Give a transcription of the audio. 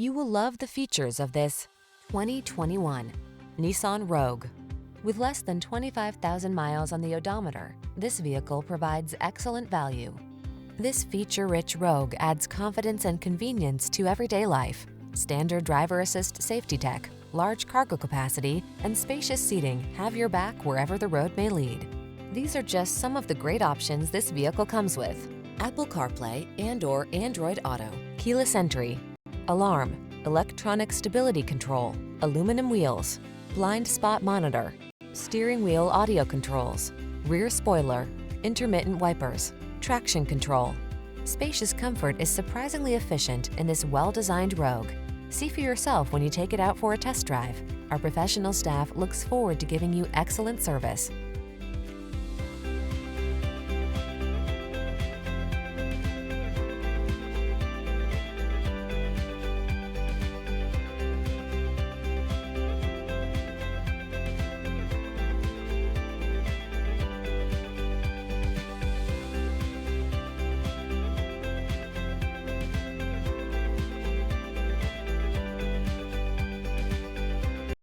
You will love the features of this 2021 Nissan Rogue. With less than 25,000 miles on the odometer, this vehicle provides excellent value. This feature-rich Rogue adds confidence and convenience to everyday life. Standard driver assist safety tech, large cargo capacity, and spacious seating have your back wherever the road may lead. These are just some of the great options this vehicle comes with: Apple CarPlay and/or Android Auto, keyless entry, alarm, electronic stability control, aluminum wheels, blind spot monitor, steering wheel audio controls, rear spoiler, intermittent wipers, traction control. Spacious comfort is surprisingly efficient in this well-designed Rogue. See for yourself when you take it out for a test drive. Our professional staff looks forward to giving you excellent service.